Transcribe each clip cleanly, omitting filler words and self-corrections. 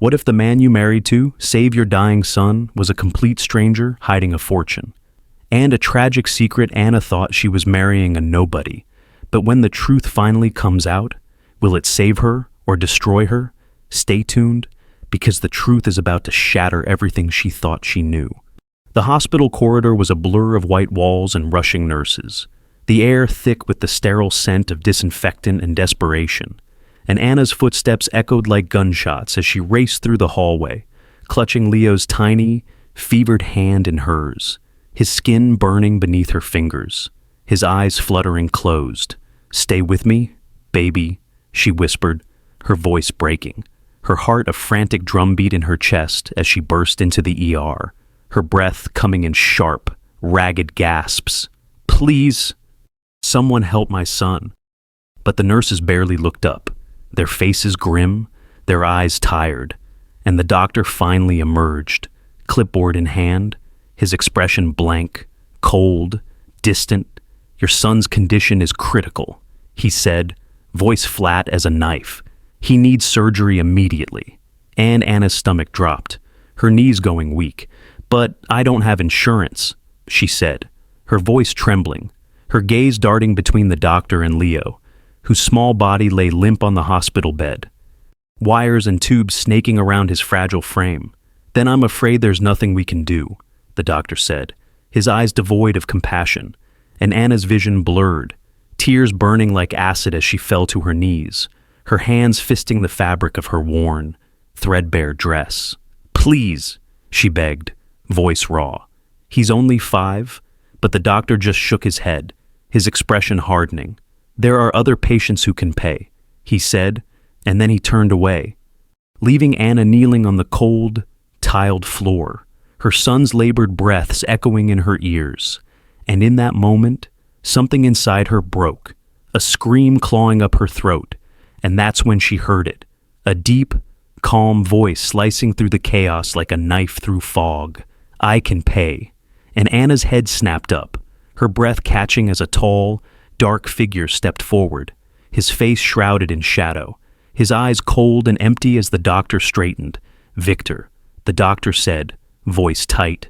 What if the man you married to save your dying son was a complete stranger hiding a fortune? And a tragic secret Anna thought she was marrying a nobody. But when the truth finally comes out, will it save her or destroy her? Stay tuned, because the truth is about to shatter everything she thought she knew. The hospital corridor was a blur of white walls and rushing nurses, the air thick with the sterile scent of disinfectant and desperation. And Anna's footsteps echoed like gunshots as she raced through the hallway, clutching Leo's tiny, fevered hand in hers, his skin burning beneath her fingers, his eyes fluttering closed. "Stay with me, baby," she whispered, her voice breaking, her heart a frantic drumbeat in her chest as she burst into the ER, her breath coming in sharp, ragged gasps. "Please, someone help my son." But the nurses barely looked up, their faces grim, their eyes tired, and the doctor finally emerged, clipboard in hand, his expression blank, cold, distant. "Your son's condition is critical," he said, voice flat as a knife. "He needs surgery immediately." And Anna's stomach dropped, her knees going weak. "But I don't have insurance," she said, her voice trembling, her gaze darting between the doctor and Leo, whose small body lay limp on the hospital bed, wires and tubes snaking around his fragile frame. "Then I'm afraid there's nothing we can do," the doctor said, his eyes devoid of compassion, and Anna's vision blurred, tears burning like acid as she fell to her knees, her hands fisting the fabric of her worn, threadbare dress. "Please," she begged, voice raw. "He's only 5, but the doctor just shook his head, his expression hardening. "There are other patients who can pay," he said, and then he turned away, leaving Anna kneeling on the cold, tiled floor, her son's labored breaths echoing in her ears. And in that moment, something inside her broke, a scream clawing up her throat, and that's when she heard it, a deep, calm voice slicing through the chaos like a knife through fog. "I can pay." And Anna's head snapped up, her breath catching as a tall, dark figure stepped forward, his face shrouded in shadow, his eyes cold and empty as the doctor straightened. "Victor," the doctor said, voice tight.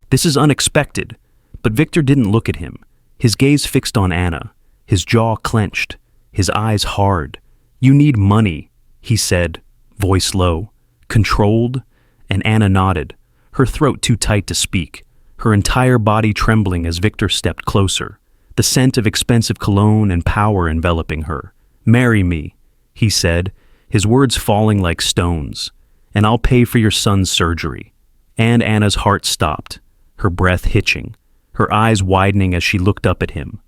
"This is unexpected." But Victor didn't look at him, his gaze fixed on Anna, his jaw clenched, his eyes hard. "You need money," he said, voice low, controlled, and Anna nodded, her throat too tight to speak, her entire body trembling as Victor stepped closer, the scent of expensive cologne and power enveloping her. "Marry me," he said, his words falling like stones, "and I'll pay for your son's surgery." And Anna's heart stopped, her breath hitching, her eyes widening as she looked up at him.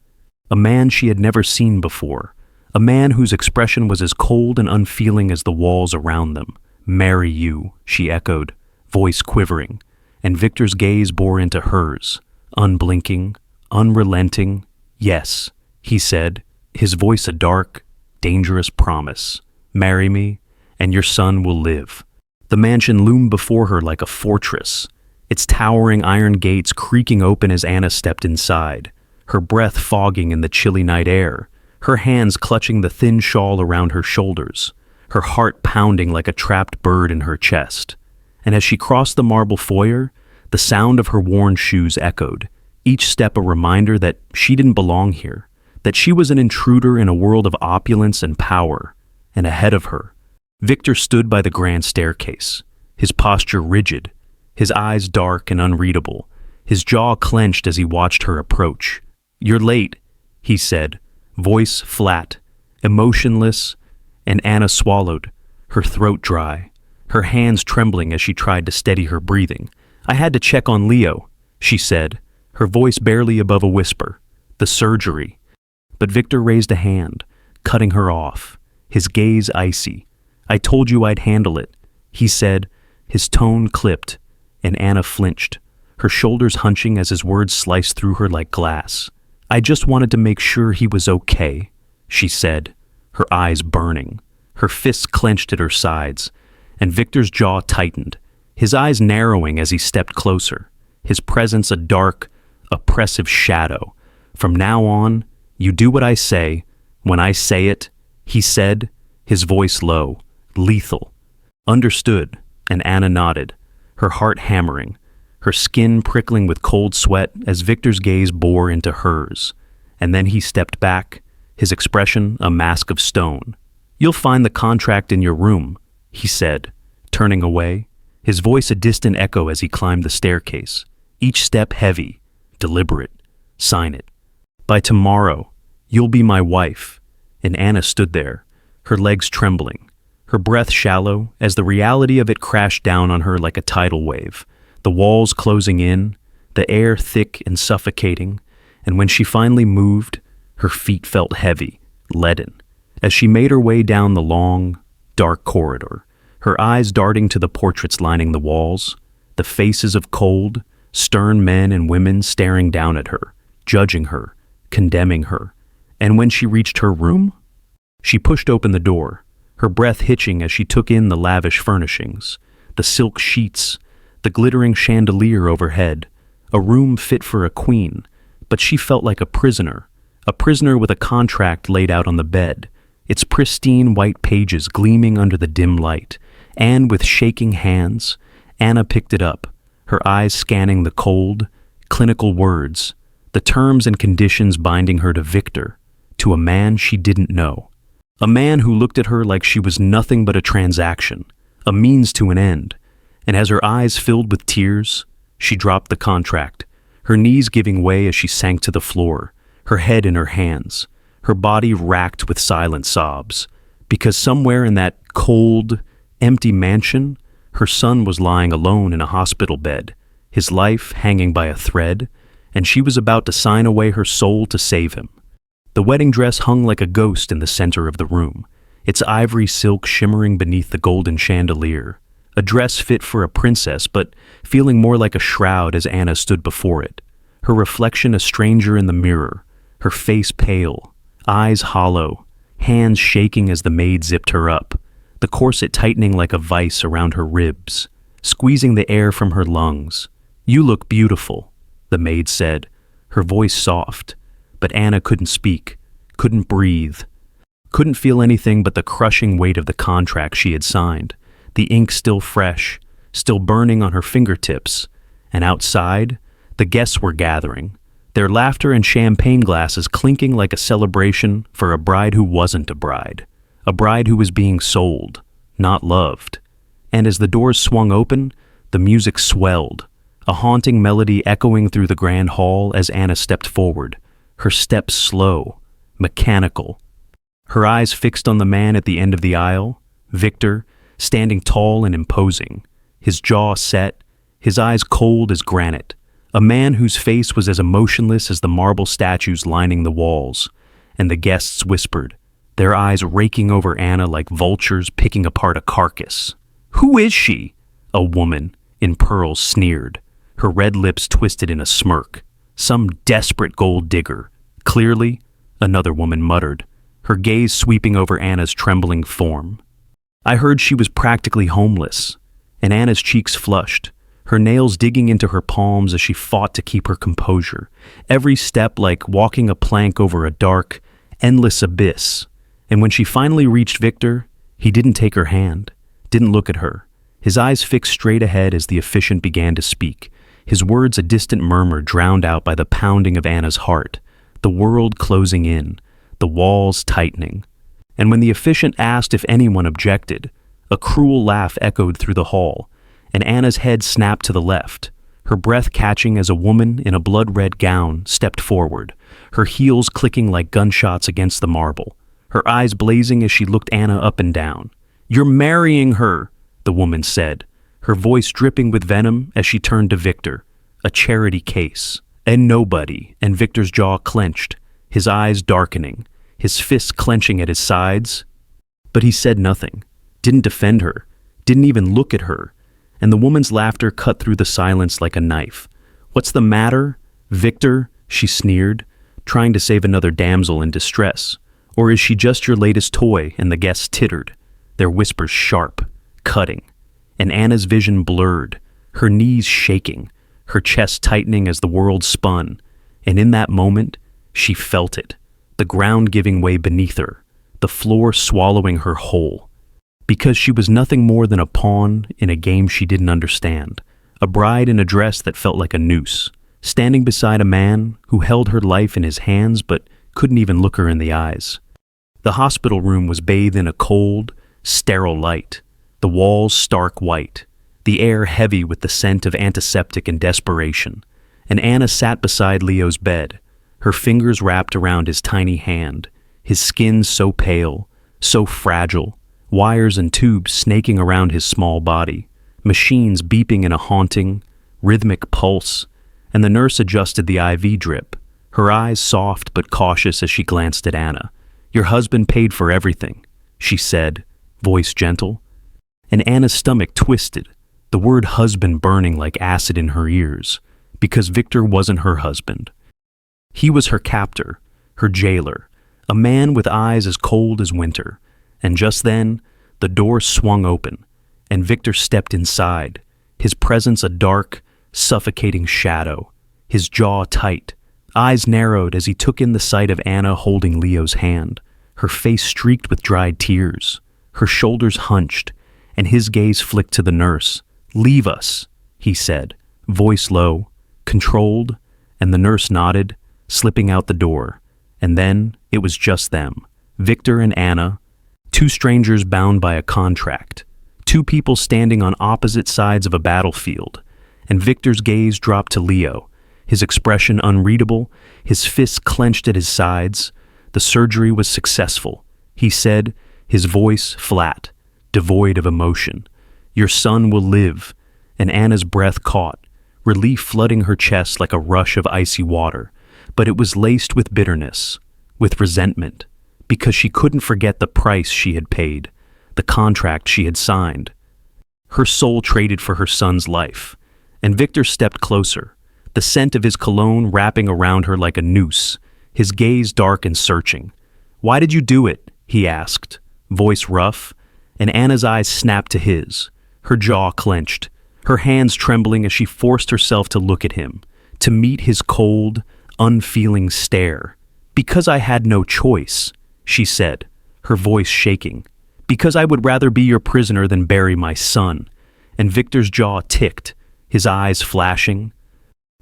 A man she had never seen before, a man whose expression was as cold and unfeeling as the walls around them. "Marry you," she echoed, voice quivering, and Victor's gaze bore into hers, unblinking, unrelenting. "Yes," he said, his voice a dark, dangerous promise. "Marry me, and your son will live." The mansion loomed before her like a fortress, its towering iron gates creaking open as Anna stepped inside, her breath fogging in the chilly night air, her hands clutching the thin shawl around her shoulders, her heart pounding like a trapped bird in her chest. And as she crossed the marble foyer, the sound of her worn shoes echoed, each step a reminder that she didn't belong here, that she was an intruder in a world of opulence and power. And ahead of her, Victor stood by the grand staircase, his posture rigid, his eyes dark and unreadable, his jaw clenched as he watched her approach. "You're late," he said, voice flat, emotionless, and Anna swallowed, her throat dry, her hands trembling as she tried to steady her breathing. "I had to check on Leo," she said, her voice barely above a whisper. "The surgery." But Victor raised a hand, cutting her off, his gaze icy. "I told you I'd handle it," he said, his tone clipped, and Anna flinched, her shoulders hunching as his words sliced through her like glass. "I just wanted to make sure he was okay," she said, her eyes burning, her fists clenched at her sides, and Victor's jaw tightened, his eyes narrowing as he stepped closer, his presence a dark, oppressive shadow. "From now on, you do what I say, when I say it," he said, his voice low, lethal. "Understood," And Anna nodded, her heart hammering, her skin prickling with cold sweat as Victor's gaze bore into hers. And then he stepped back, his expression a mask of stone. "You'll find the contract in your room," he said, turning away, his voice a distant echo as he climbed the staircase, each step heavy, deliberate. "Sign it. By tomorrow, you'll be my wife." And Anna stood there, her legs trembling, her breath shallow as the reality of it crashed down on her like a tidal wave, the walls closing in, the air thick and suffocating, and when she finally moved, her feet felt heavy, leaden, as she made her way down the long, dark corridor, her eyes darting to the portraits lining the walls, the faces of cold, stern men and women staring down at her, judging her, condemning her. And when she reached her room, she pushed open the door, her breath hitching as she took in the lavish furnishings, the silk sheets, the glittering chandelier overhead, a room fit for a queen, but she felt like a prisoner with a contract laid out on the bed, its pristine white pages gleaming under the dim light. And with shaking hands, Anna picked it up, her eyes scanning the cold, clinical words, the terms and conditions binding her to Victor, to a man she didn't know. A man who looked at her like she was nothing but a transaction, a means to an end. And as her eyes filled with tears, she dropped the contract, her knees giving way as she sank to the floor, her head in her hands, her body racked with silent sobs, because somewhere in that cold, empty mansion, her son was lying alone in a hospital bed, his life hanging by a thread, and she was about to sign away her soul to save him. The wedding dress hung like a ghost in the center of the room, its ivory silk shimmering beneath the golden chandelier, a dress fit for a princess but feeling more like a shroud as Anna stood before it, her reflection a stranger in the mirror, her face pale, eyes hollow, hands shaking as the maid zipped her up, the corset tightening like a vice around her ribs, squeezing the air from her lungs. "You look beautiful," the maid said, her voice soft, but Anna couldn't speak, couldn't breathe, couldn't feel anything but the crushing weight of the contract she had signed, the ink still fresh, still burning on her fingertips, and outside, the guests were gathering, their laughter and champagne glasses clinking like a celebration for a bride who wasn't a bride who was being sold, not loved. And as the doors swung open, the music swelled, a haunting melody echoing through the grand hall as Anna stepped forward, her steps slow, mechanical, her eyes fixed on the man at the end of the aisle, Victor, standing tall and imposing, his jaw set, his eyes cold as granite, a man whose face was as emotionless as the marble statues lining the walls. And the guests whispered, their eyes raking over Anna like vultures picking apart a carcass. "Who is she?" a woman in pearls sneered, her red lips twisted in a smirk. "Some desperate gold digger." "Clearly," another woman muttered, her gaze sweeping over Anna's trembling form. "I heard she was practically homeless," and Anna's cheeks flushed, her nails digging into her palms as she fought to keep her composure, every step like walking a plank over a dark, endless abyss. And when she finally reached Victor, he didn't take her hand, didn't look at her, his eyes fixed straight ahead as the officiant began to speak, his words a distant murmur drowned out by the pounding of Anna's heart, the world closing in, the walls tightening. And when the officiant asked if anyone objected, a cruel laugh echoed through the hall, and Anna's head snapped to the left, her breath catching as a woman in a blood-red gown stepped forward, her heels clicking like gunshots against the marble, her eyes blazing as she looked Anna up and down. "You're marrying her," the woman said, her voice dripping with venom as she turned to Victor, a charity case. And nobody, and Victor's jaw clenched, his eyes darkening, his fists clenching at his sides. But he said nothing, didn't defend her, didn't even look at her, and the woman's laughter cut through the silence like a knife. "What's the matter, Victor?" she sneered, trying to save another damsel in distress. "Or is she just your latest toy?" And the guests tittered, their whispers sharp, cutting, and Anna's vision blurred, her knees shaking, her chest tightening as the world spun, and in that moment, she felt it, the ground giving way beneath her, the floor swallowing her whole. Because she was nothing more than a pawn in a game she didn't understand, a bride in a dress that felt like a noose, standing beside a man who held her life in his hands but couldn't even look her in the eyes. The hospital room was bathed in a cold, sterile light, the walls stark white, the air heavy with the scent of antiseptic and desperation. And Anna sat beside Leo's bed, her fingers wrapped around his tiny hand, his skin so pale, so fragile, wires and tubes snaking around his small body, machines beeping in a haunting, rhythmic pulse, and the nurse adjusted the IV drip, her eyes soft but cautious as she glanced at Anna. "Your husband paid for everything," she said, voice gentle. And Anna's stomach twisted, the word husband burning like acid in her ears, because Victor wasn't her husband. He was her captor, her jailer, a man with eyes as cold as winter. And just then, the door swung open, and Victor stepped inside, his presence a dark, suffocating shadow, his jaw tight, eyes narrowed as he took in the sight of Anna holding Leo's hand, her face streaked with dried tears, her shoulders hunched, and his gaze flicked to the nurse. "Leave us," he said, voice low, controlled, and the nurse nodded, slipping out the door. And then it was just them, Victor and Anna, two strangers bound by a contract, two people standing on opposite sides of a battlefield. And Victor's gaze dropped to Leo, his expression unreadable, his fists clenched at his sides. The surgery was successful, he said, his voice flat, devoid of emotion. "Your son will live." And Anna's breath caught, relief flooding her chest like a rush of icy water. But it was laced with bitterness, with resentment, because she couldn't forget the price she had paid, the contract she had signed. Her soul traded for her son's life. And Victor stepped closer, the scent of his cologne wrapping around her like a noose, his gaze dark and searching. "Why did you do it?" he asked, voice rough, and Anna's eyes snapped to his, her jaw clenched, her hands trembling as she forced herself to look at him, to meet his cold, unfeeling stare. "Because I had no choice," she said, her voice shaking. "Because I would rather be your prisoner than bury my son." And Victor's jaw ticked, his eyes flashing,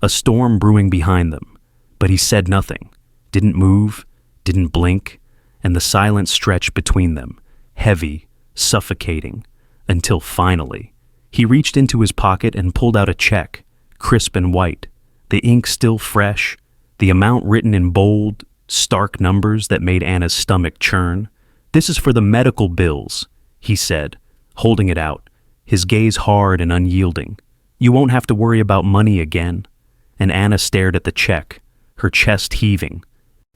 a storm brewing behind them. But he said nothing, didn't move, didn't blink, and the silence stretched between them, heavy, suffocating, until finally, he reached into his pocket and pulled out a check, crisp and white, the ink still fresh, the amount written in bold, stark numbers that made Anna's stomach churn. "This is for the medical bills," he said, holding it out, his gaze hard and unyielding. "You won't have to worry about money again." And Anna stared at the check, her chest heaving,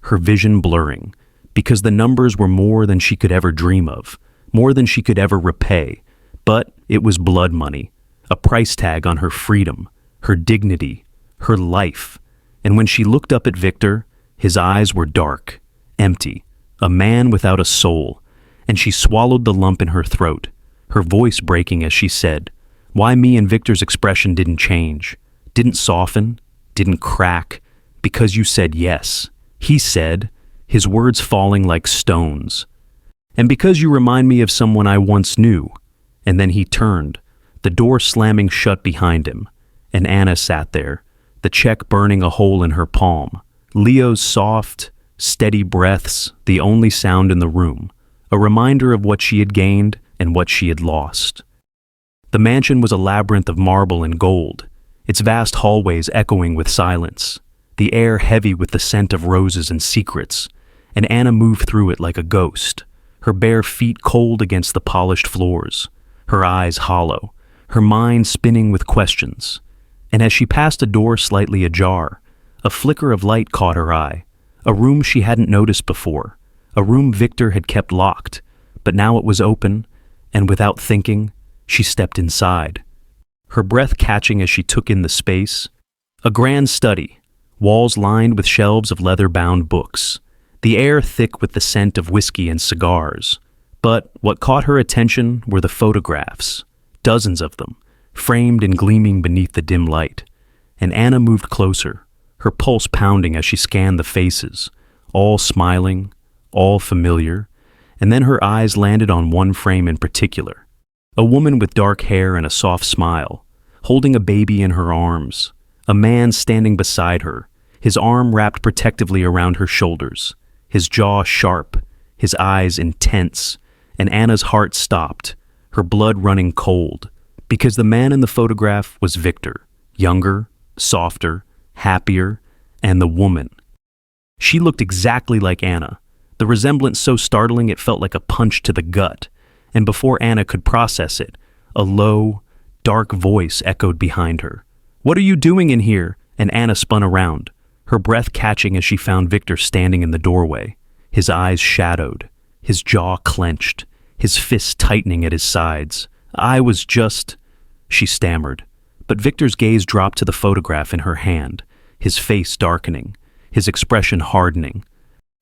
her vision blurring, because the numbers were more than she could ever dream of, more than she could ever repay. But it was blood money, a price tag on her freedom, her dignity, her life. And when she looked up at Victor, his eyes were dark, empty, a man without a soul, and she swallowed the lump in her throat, her voice breaking as she said, "Why me?" And Victor's expression didn't change, didn't soften, didn't crack, "Because you said yes," he said, his words falling like stones. "And because you remind me of someone I once knew." And then he turned, the door slamming shut behind him, and Anna sat there, the check burning a hole in her palm, Leo's soft, steady breaths the only sound in the room, a reminder of what she had gained and what she had lost. The mansion was a labyrinth of marble and gold, its vast hallways echoing with silence, the air heavy with the scent of roses and secrets, and Anna moved through it like a ghost, her bare feet cold against the polished floors, her eyes hollow, her mind spinning with questions. And as she passed a door slightly ajar, a flicker of light caught her eye, a room she hadn't noticed before, a room Victor had kept locked, but now it was open, and without thinking, she stepped inside, her breath catching as she took in the space. A grand study, walls lined with shelves of leather-bound books, the air thick with the scent of whiskey and cigars. But what caught her attention were the photographs, dozens of them, framed and gleaming beneath the dim light. And Anna moved closer, her pulse pounding as she scanned the faces, all smiling, all familiar. and then her eyes landed on one frame in particular. A woman with dark hair and a soft smile, holding a baby in her arms. A man standing beside her, his arm wrapped protectively around her shoulders, his jaw sharp, his eyes intense, and Anna's heart stopped, her blood running cold, because the man in the photograph was Victor, younger, softer, happier, and the woman. She looked exactly like Anna, the resemblance so startling it felt like a punch to the gut, and before Anna could process it, a low, dark voice echoed behind her. "What are you doing in here?" And Anna spun around, her breath catching as she found Victor standing in the doorway, his eyes shadowed, his jaw clenched, his fists tightening at his sides. She stammered, but Victor's gaze dropped to the photograph in her hand, his face darkening, his expression hardening.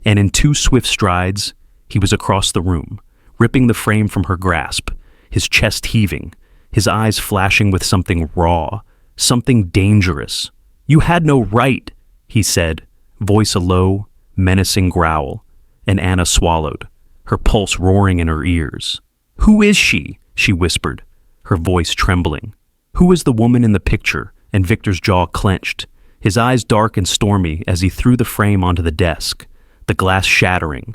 And in 2 swift strides, he was across the room, ripping the frame from her grasp, his chest heaving, his eyes flashing with something raw, something dangerous. "You had no right," he said, voice a low, menacing growl, and Anna swallowed, her pulse roaring in her ears. "Who is she?" she whispered, her voice trembling. "Who is the woman in the picture?" And Victor's jaw clenched, his eyes dark and stormy as he threw the frame onto the desk, the glass shattering,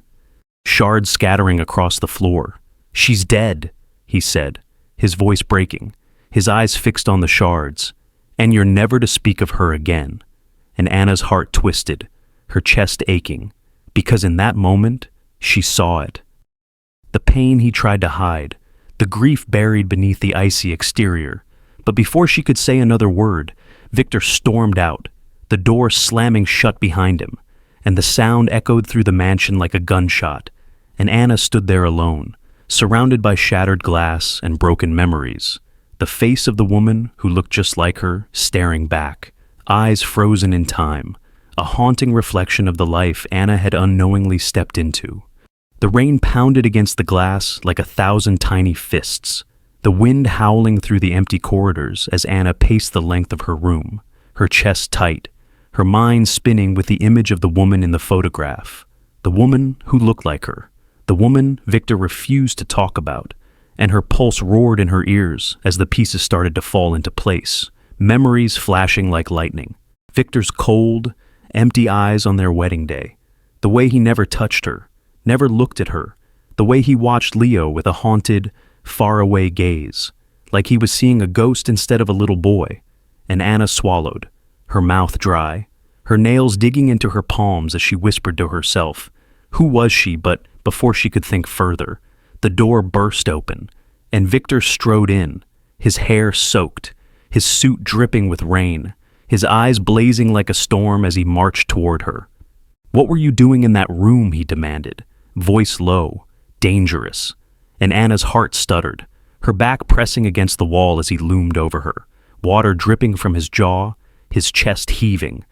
shards scattering across the floor. "She's dead," he said, his voice breaking, his eyes fixed on the shards. "And you're never to speak of her again." And Anna's heart twisted, her chest aching, because in that moment, she saw it. The pain he tried to hide, the grief buried beneath the icy exterior. But before she could say another word, Victor stormed out, the door slamming shut behind him, and the sound echoed through the mansion like a gunshot, and Anna stood there alone, surrounded by shattered glass and broken memories, the face of the woman who looked just like her staring back, eyes frozen in time, a haunting reflection of the life Anna had unknowingly stepped into. The rain pounded against the glass like 1,000 tiny fists, the wind howling through the empty corridors as Anna paced the length of her room, her chest tight, her mind spinning with the image of the woman in the photograph, the woman who looked like her, the woman Victor refused to talk about, and her pulse roared in her ears as the pieces started to fall into place, memories flashing like lightning. Victor's cold, empty eyes on their wedding day, the way he never touched her, never looked at her, the way he watched Leo with a haunted, faraway gaze, like he was seeing a ghost instead of a little boy. And Anna swallowed, her mouth dry, her nails digging into her palms as she whispered to herself. Who was she? But before she could think further, the door burst open, and Victor strode in, his hair soaked, his suit dripping with rain, his eyes blazing like a storm as he marched toward her. "What were you doing in that room?" he demanded, voice low, dangerous. And Anna's heart stuttered, her back pressing against the wall as he loomed over her, water dripping from his jaw, his chest heaving.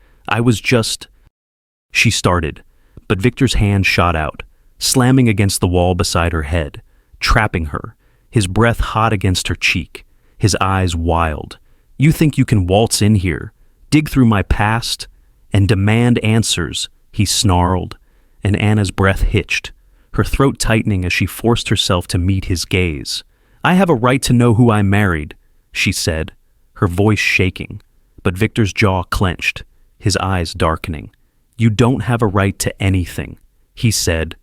She started, but Victor's hand shot out, slamming against the wall beside her head, trapping her, his breath hot against her cheek, his eyes wild. "You think you can waltz in here, dig through my past, and demand answers," he snarled, and Anna's breath hitched, her throat tightening as she forced herself to meet his gaze. "I have a right to know who I married," she said, her voice shaking, but Victor's jaw clenched, his eyes darkening. "You don't have a right to anything," he said,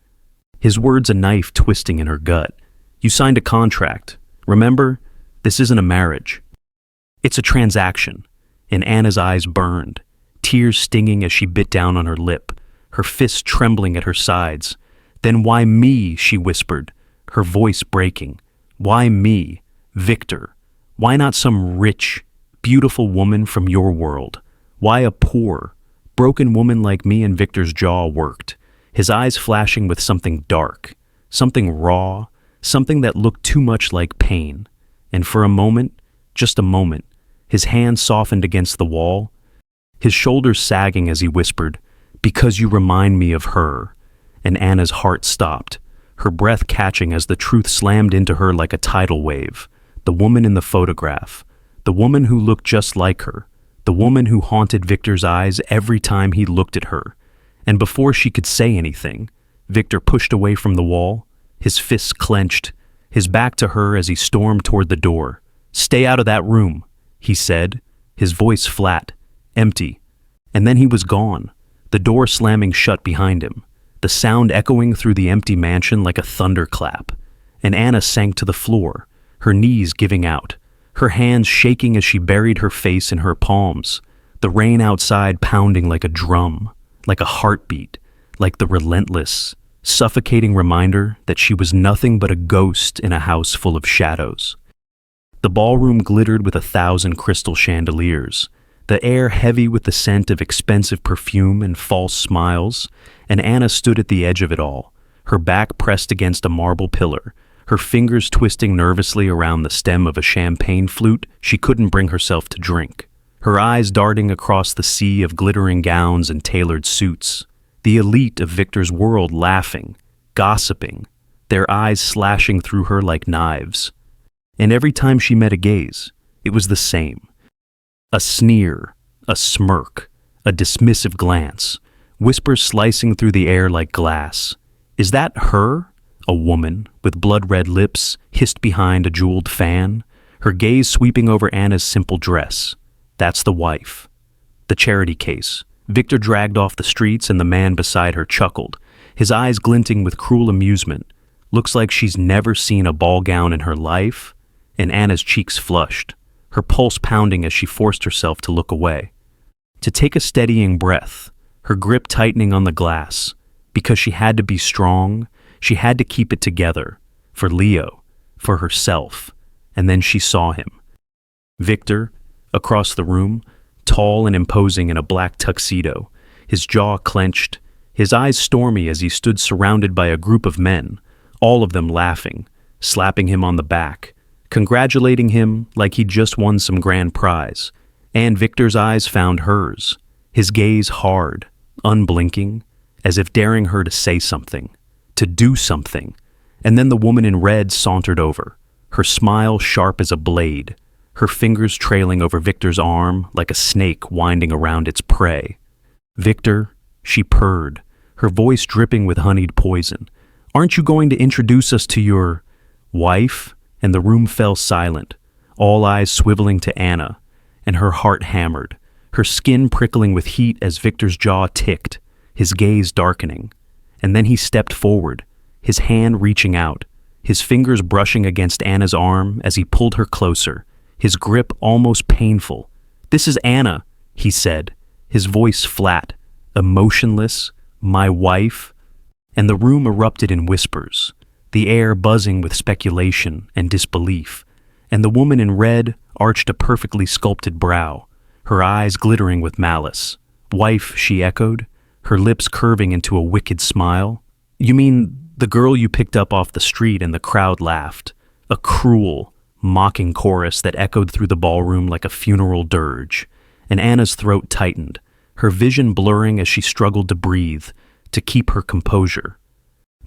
his words a knife twisting in her gut. "You signed a contract. Remember, this isn't a marriage. It's a transaction." And Anna's eyes burned, tears stinging as she bit down on her lip, her fists trembling at her sides. "Then why me?" she whispered, her voice breaking. "Why me, Victor? Why not some rich, beautiful woman from your world? Why a poor, broken woman like me?" And Victor's jaw worked, his eyes flashing with something dark, something raw, something that looked too much like pain. And for a moment, just a moment, his hand softened against the wall, his shoulders sagging as he whispered, "Because you remind me of her." And Anna's heart stopped, her breath catching as the truth slammed into her like a tidal wave. The woman in the photograph, the woman who looked just like her, the woman who haunted Victor's eyes every time he looked at her. And before she could say anything, Victor pushed away from the wall, his fists clenched, his back to her as he stormed toward the door. "Stay out of that room," he said, his voice flat, empty. And then he was gone, the door slamming shut behind him, the sound echoing through the empty mansion like a thunderclap. And Anna sank to the floor, her knees giving out, her hands shaking as she buried her face in her palms, the rain outside pounding like a drum, like a heartbeat, like the relentless, suffocating reminder that she was nothing but a ghost in a house full of shadows. The ballroom glittered with 1,000 crystal chandeliers, the air heavy with the scent of expensive perfume and false smiles, and Anna stood at the edge of it all, her back pressed against a marble pillar, her fingers twisting nervously around the stem of a champagne flute she couldn't bring herself to drink, her eyes darting across the sea of glittering gowns and tailored suits, the elite of Victor's world laughing, gossiping, their eyes slashing through her like knives. And every time she met a gaze, it was the same. A sneer, a smirk, a dismissive glance, whispers slicing through the air like glass. Is that her? A woman, with blood-red lips, hissed behind a jeweled fan, her gaze sweeping over Anna's simple dress. That's the wife. The charity case. Victor dragged off the streets and the man beside her chuckled, his eyes glinting with cruel amusement. Looks like she's never seen a ball gown in her life. And Anna's cheeks flushed, her pulse pounding as she forced herself to look away. To take a steadying breath, her grip tightening on the glass, because she had to be strong, she had to keep it together, for Leo, for herself, and then she saw him. Victor, across the room, tall and imposing in a black tuxedo, his jaw clenched, his eyes stormy as he stood surrounded by a group of men, all of them laughing, slapping him on the back, congratulating him like he'd just won some grand prize. And Victor's eyes found hers, his gaze hard, unblinking, as if daring her to say something, to do something. And then the woman in red sauntered over, her smile sharp as a blade, her fingers trailing over Victor's arm like a snake winding around its prey. "Victor," she purred, her voice dripping with honeyed poison, "aren't you going to introduce us to your wife?" And the room fell silent, all eyes swiveling to Anna, and her heart hammered, her skin prickling with heat as Victor's jaw ticked, his gaze darkening. And then he stepped forward, his hand reaching out, his fingers brushing against Anna's arm as he pulled her closer, his grip almost painful. "This is Anna," he said, his voice flat, emotionless, "my wife." And the room erupted in whispers, the air buzzing with speculation and disbelief, and the woman in red arched a perfectly sculpted brow, her eyes glittering with malice. "Wife," she echoed, her lips curving into a wicked smile. "You mean the girl you picked up off the street?" And the crowd laughed, a cruel, mocking chorus that echoed through the ballroom like a funeral dirge. And Anna's throat tightened, her vision blurring as she struggled to breathe, to keep her composure.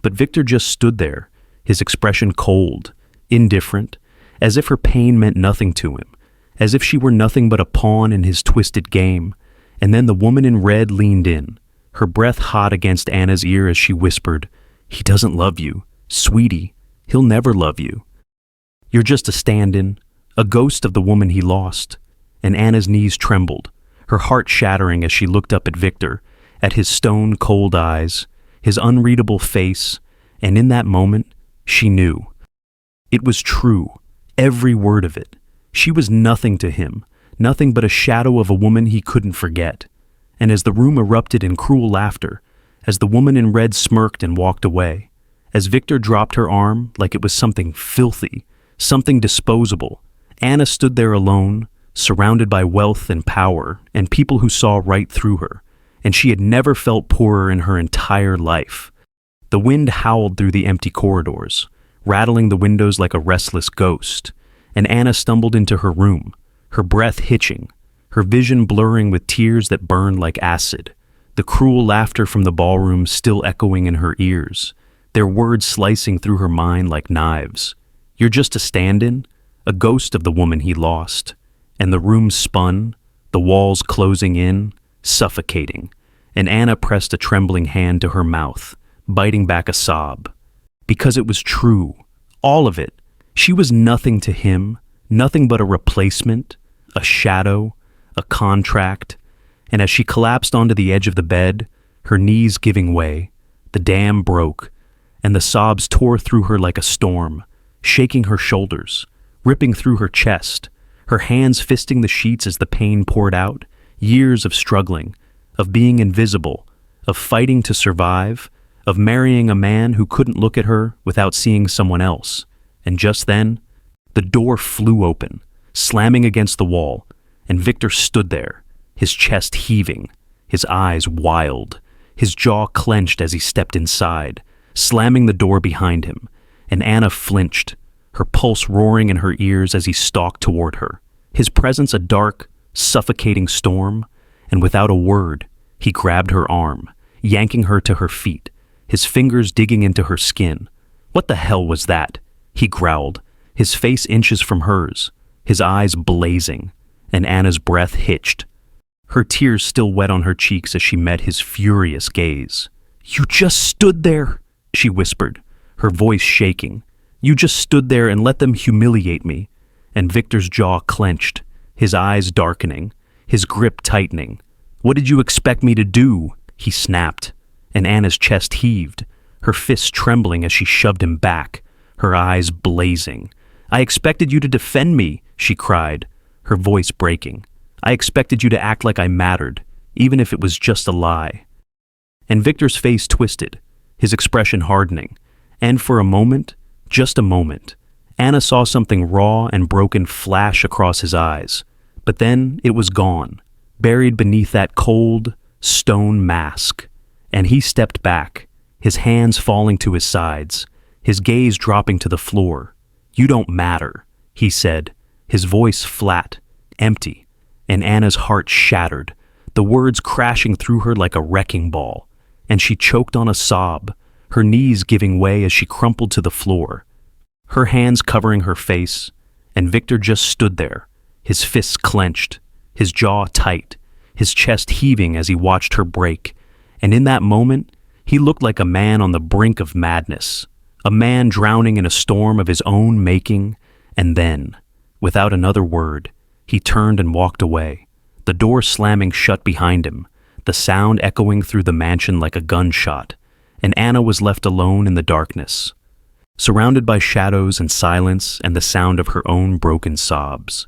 But Victor just stood there, his expression cold, indifferent, as if her pain meant nothing to him, as if she were nothing but a pawn in his twisted game. And then the woman in red leaned in, her breath hot against Anna's ear as she whispered, "He doesn't love you, sweetie. He'll never love you. You're just a stand-in, a ghost of the woman he lost." And Anna's knees trembled, her heart shattering as she looked up at Victor, at his stone-cold eyes, his unreadable face, and in that moment, she knew. It was true, every word of it. She was nothing to him, nothing but a shadow of a woman he couldn't forget. And as the room erupted in cruel laughter, as the woman in red smirked and walked away, as Victor dropped her arm like it was something filthy, something disposable, Anna stood there alone, surrounded by wealth and power and people who saw right through her, and she had never felt poorer in her entire life. The wind howled through the empty corridors, rattling the windows like a restless ghost, and Anna stumbled into her room, her breath hitching, her vision blurring with tears that burned like acid, the cruel laughter from the ballroom still echoing in her ears, their words slicing through her mind like knives. "You're just a stand-in, a ghost of the woman he lost." And the room spun, the walls closing in, suffocating, and Anna pressed a trembling hand to her mouth, biting back a sob. Because it was true. All of it. She was nothing to him, nothing but a replacement, a shadow, a contract. And as she collapsed onto the edge of the bed, her knees giving way, the dam broke, and the sobs tore through her like a storm, shaking her shoulders, ripping through her chest, her hands fisting the sheets as the pain poured out, years of struggling, of being invisible, of fighting to survive, of marrying a man who couldn't look at her without seeing someone else. And just then, the door flew open, slamming against the wall, and Victor stood there, his chest heaving, his eyes wild, his jaw clenched as he stepped inside, slamming the door behind him, and Anna flinched, her pulse roaring in her ears as he stalked toward her, his presence a dark, suffocating storm, and without a word, he grabbed her arm, yanking her to her feet, his fingers digging into her skin. What the hell was that? He growled, his face inches from hers, his eyes blazing, and Anna's breath hitched, her tears still wet on her cheeks as she met his furious gaze. "You just stood there," she whispered, her voice shaking. "You just stood there and let them humiliate me." And Victor's jaw clenched, his eyes darkening, his grip tightening. "What did you expect me to do?" he snapped, and Anna's chest heaved, her fists trembling as she shoved him back, her eyes blazing. "I expected you to defend me," she cried, her voice breaking. "I expected you to act like I mattered, even if it was just a lie." And Victor's face twisted, his expression hardening, and for a moment, just a moment, Anna saw something raw and broken flash across his eyes, but then it was gone, buried beneath that cold, stone mask. And he stepped back, his hands falling to his sides, his gaze dropping to the floor. "You don't matter," he said, his voice flat, empty, and Anna's heart shattered, the words crashing through her like a wrecking ball, and she choked on a sob, her knees giving way as she crumpled to the floor, her hands covering her face, and Victor just stood there, his fists clenched, his jaw tight, his chest heaving as he watched her break. And in that moment, he looked like a man on the brink of madness, a man drowning in a storm of his own making. And then, without another word, he turned and walked away, the door slamming shut behind him, the sound echoing through the mansion like a gunshot, and Anna was left alone in the darkness, surrounded by shadows and silence and the sound of her own broken sobs.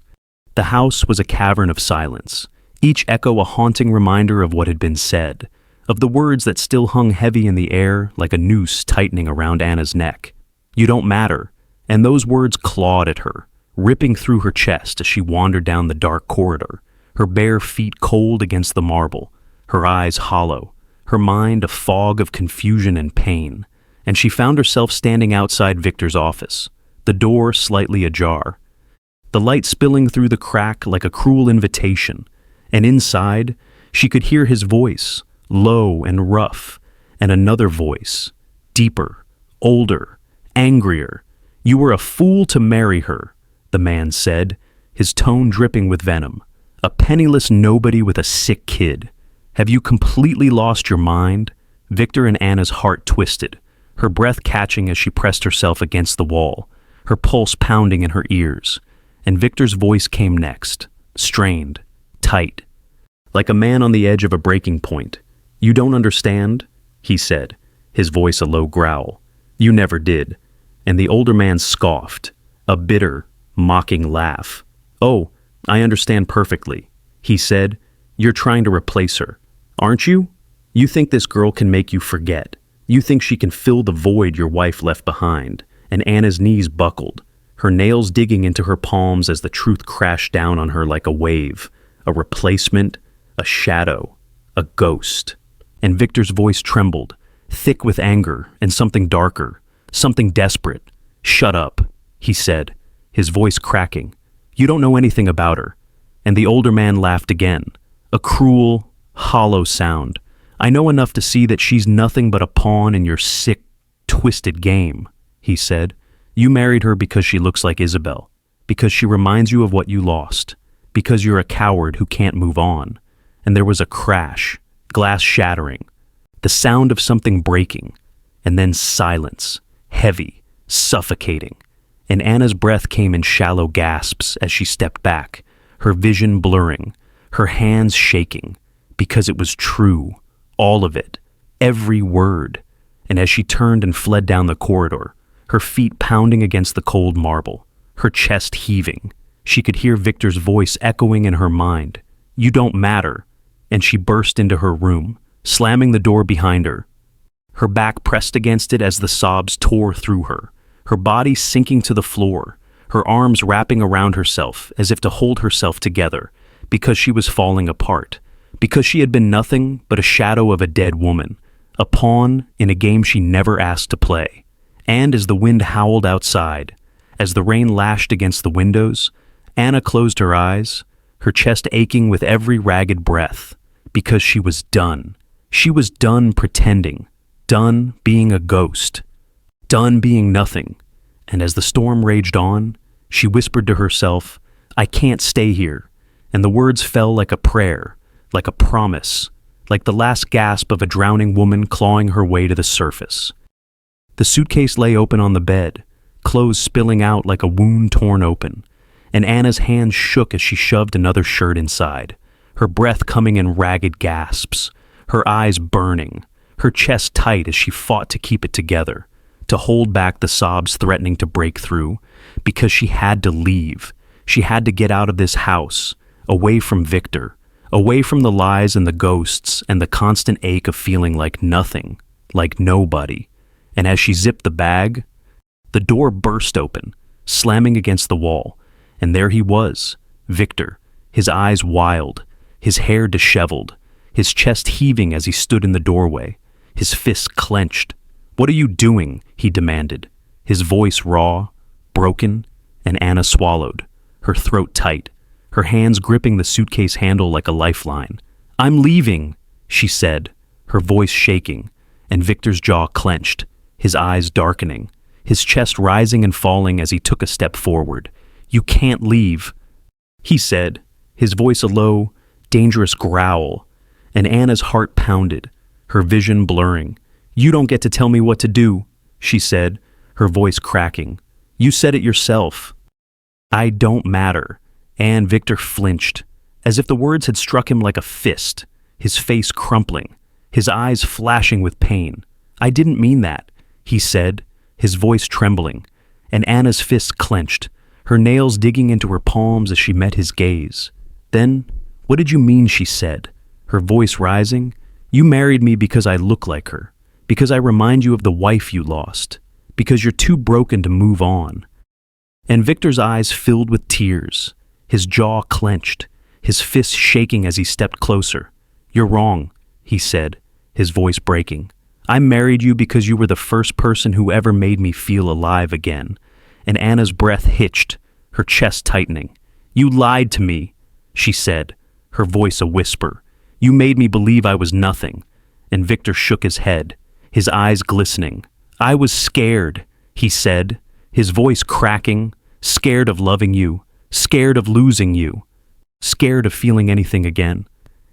The house was a cavern of silence, each echo a haunting reminder of what had been said, of the words that still hung heavy in the air like a noose tightening around Anna's neck. "You don't matter," and those words clawed at her, ripping through her chest as she wandered down the dark corridor, her bare feet cold against the marble, her eyes hollow, her mind a fog of confusion and pain. And she found herself standing outside Victor's office, the door slightly ajar, the light spilling through the crack like a cruel invitation, and inside, she could hear his voice, low and rough, and another voice, deeper, older, angrier. "You were a fool to marry her," the man said, his tone dripping with venom. "A penniless nobody with a sick kid. Have you completely lost your mind?" Victor and Anna's heart twisted, her breath catching as she pressed herself against the wall, her pulse pounding in her ears. And Victor's voice came next, strained, tight, like a man on the edge of a breaking point. "You don't understand," he said, his voice a low growl. "You never did." And the older man scoffed, a bitter, mocking laugh. "Oh, I understand perfectly," he said. "You're trying to replace her, aren't you? You think this girl can make you forget. You think she can fill the void your wife left behind." And Anna's knees buckled, her nails digging into her palms as the truth crashed down on her like a wave, a replacement, a shadow, a ghost. And Victor's voice trembled, thick with anger and something darker, something desperate. "Shut up," he said, his voice cracking. "You don't know anything about her." And the older man laughed again, a cruel, hollow sound. "I know enough to see that she's nothing but a pawn in your sick, twisted game," he said. "You married her because she looks like Isabel, because she reminds you of what you lost, because you're a coward who can't move on." And there was a crash, glass shattering, the sound of something breaking, and then silence, heavy, suffocating, and Anna's breath came in shallow gasps as she stepped back, her vision blurring, her hands shaking, because it was true, all of it, every word. And as she turned and fled down the corridor, her feet pounding against the cold marble, her chest heaving, she could hear Victor's voice echoing in her mind, "You don't matter," and she burst into her room, slamming the door behind her, her back pressed against it as the sobs tore through her, her body sinking to the floor, her arms wrapping around herself as if to hold herself together, because she was falling apart, because she had been nothing but a shadow of a dead woman, a pawn in a game she never asked to play. And as the wind howled outside, as the rain lashed against the windows, Anna closed her eyes, her chest aching with every ragged breath, because she was done. She was done pretending, done being a ghost, done being nothing. And as the storm raged on, she whispered to herself, "I can't stay here." And the words fell like a prayer, like a promise, like the last gasp of a drowning woman clawing her way to the surface. The suitcase lay open on the bed, clothes spilling out like a wound torn open, and Anna's hands shook as she shoved another shirt inside, her breath coming in ragged gasps, her eyes burning, her chest tight as she fought to keep it together, to hold back the sobs threatening to break through, because she had to leave. She had to get out of this house, away from Victor, away from the lies and the ghosts and the constant ache of feeling like nothing, like nobody. And as she zipped the bag, the door burst open, slamming against the wall, and there he was, Victor, his eyes wild, his hair disheveled, his chest heaving as he stood in the doorway, his fists clenched. "What are you doing?" he demanded, his voice raw, broken, and Anna swallowed, her throat tight, her hands gripping the suitcase handle like a lifeline. "I'm leaving," she said, her voice shaking, and Victor's jaw clenched, his eyes darkening, his chest rising and falling as he took a step forward. "You can't leave," he said, his voice a low, dangerous growl, and Anna's heart pounded, her vision blurring. "You don't get to tell me what to do," she said, her voice cracking. "You said it yourself." "I don't matter." And Victor flinched, as if the words had struck him like a fist, his face crumpling, his eyes flashing with pain. "I didn't mean that," he said, his voice trembling, and Anna's fists clenched, her nails digging into her palms as she met his gaze. "Then, what did you mean?" she said, her voice rising. "You married me because I look like her, because I remind you of the wife you lost, because you're too broken to move on." And Victor's eyes filled with tears, his jaw clenched, his fists shaking as he stepped closer. "You're wrong," he said, his voice breaking. "I married you because you were the first person who ever made me feel alive again." And Anna's breath hitched, her chest tightening. "You lied to me," she said, her voice a whisper. "You made me believe I was nothing." And Victor shook his head, his eyes glistening. "I was scared," he said, his voice cracking, "scared of loving you, scared of losing you, scared of feeling anything again."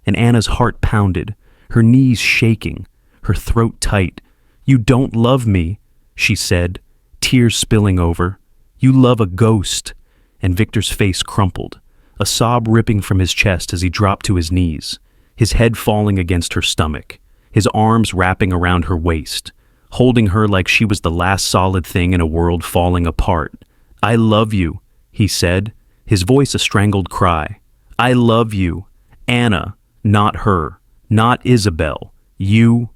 And Anna's heart pounded, her knees shaking, her throat tight. "You don't love me," she said, tears spilling over. "You love a ghost." And Victor's face crumpled, a sob ripping from his chest as he dropped to his knees, his head falling against her stomach, his arms wrapping around her waist, holding her like she was the last solid thing in a world falling apart. "I love you," he said, his voice a strangled cry. "I love you. Anna, not her, not Isabel, you."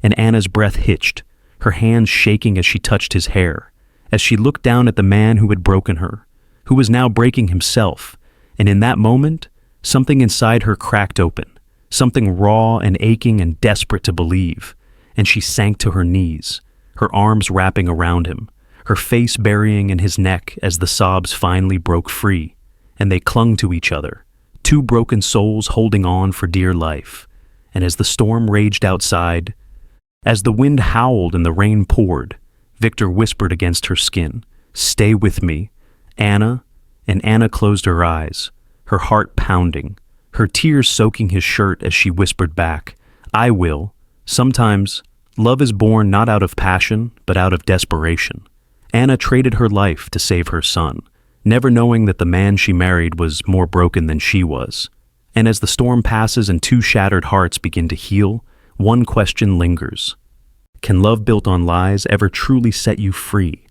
And Anna's breath hitched, her hands shaking as she touched his hair, as she looked down at the man who had broken her, who was now breaking himself. And in that moment, something inside her cracked open, something raw and aching and desperate to believe, and she sank to her knees, her arms wrapping around him, her face burying in his neck as the sobs finally broke free, and they clung to each other, two broken souls holding on for dear life. And as the storm raged outside, as the wind howled and the rain poured, Victor whispered against her skin, "Stay with me, Anna." And Anna closed her eyes, her heart pounding, her tears soaking his shirt as she whispered back, "I will. Sometimes Love is born not out of passion, but out of desperation. Anna traded her life to save her son, never knowing that the man she married was more broken than she was. And as the storm passes and two shattered hearts begin to heal, one question lingers. Can love built on lies ever truly set you free?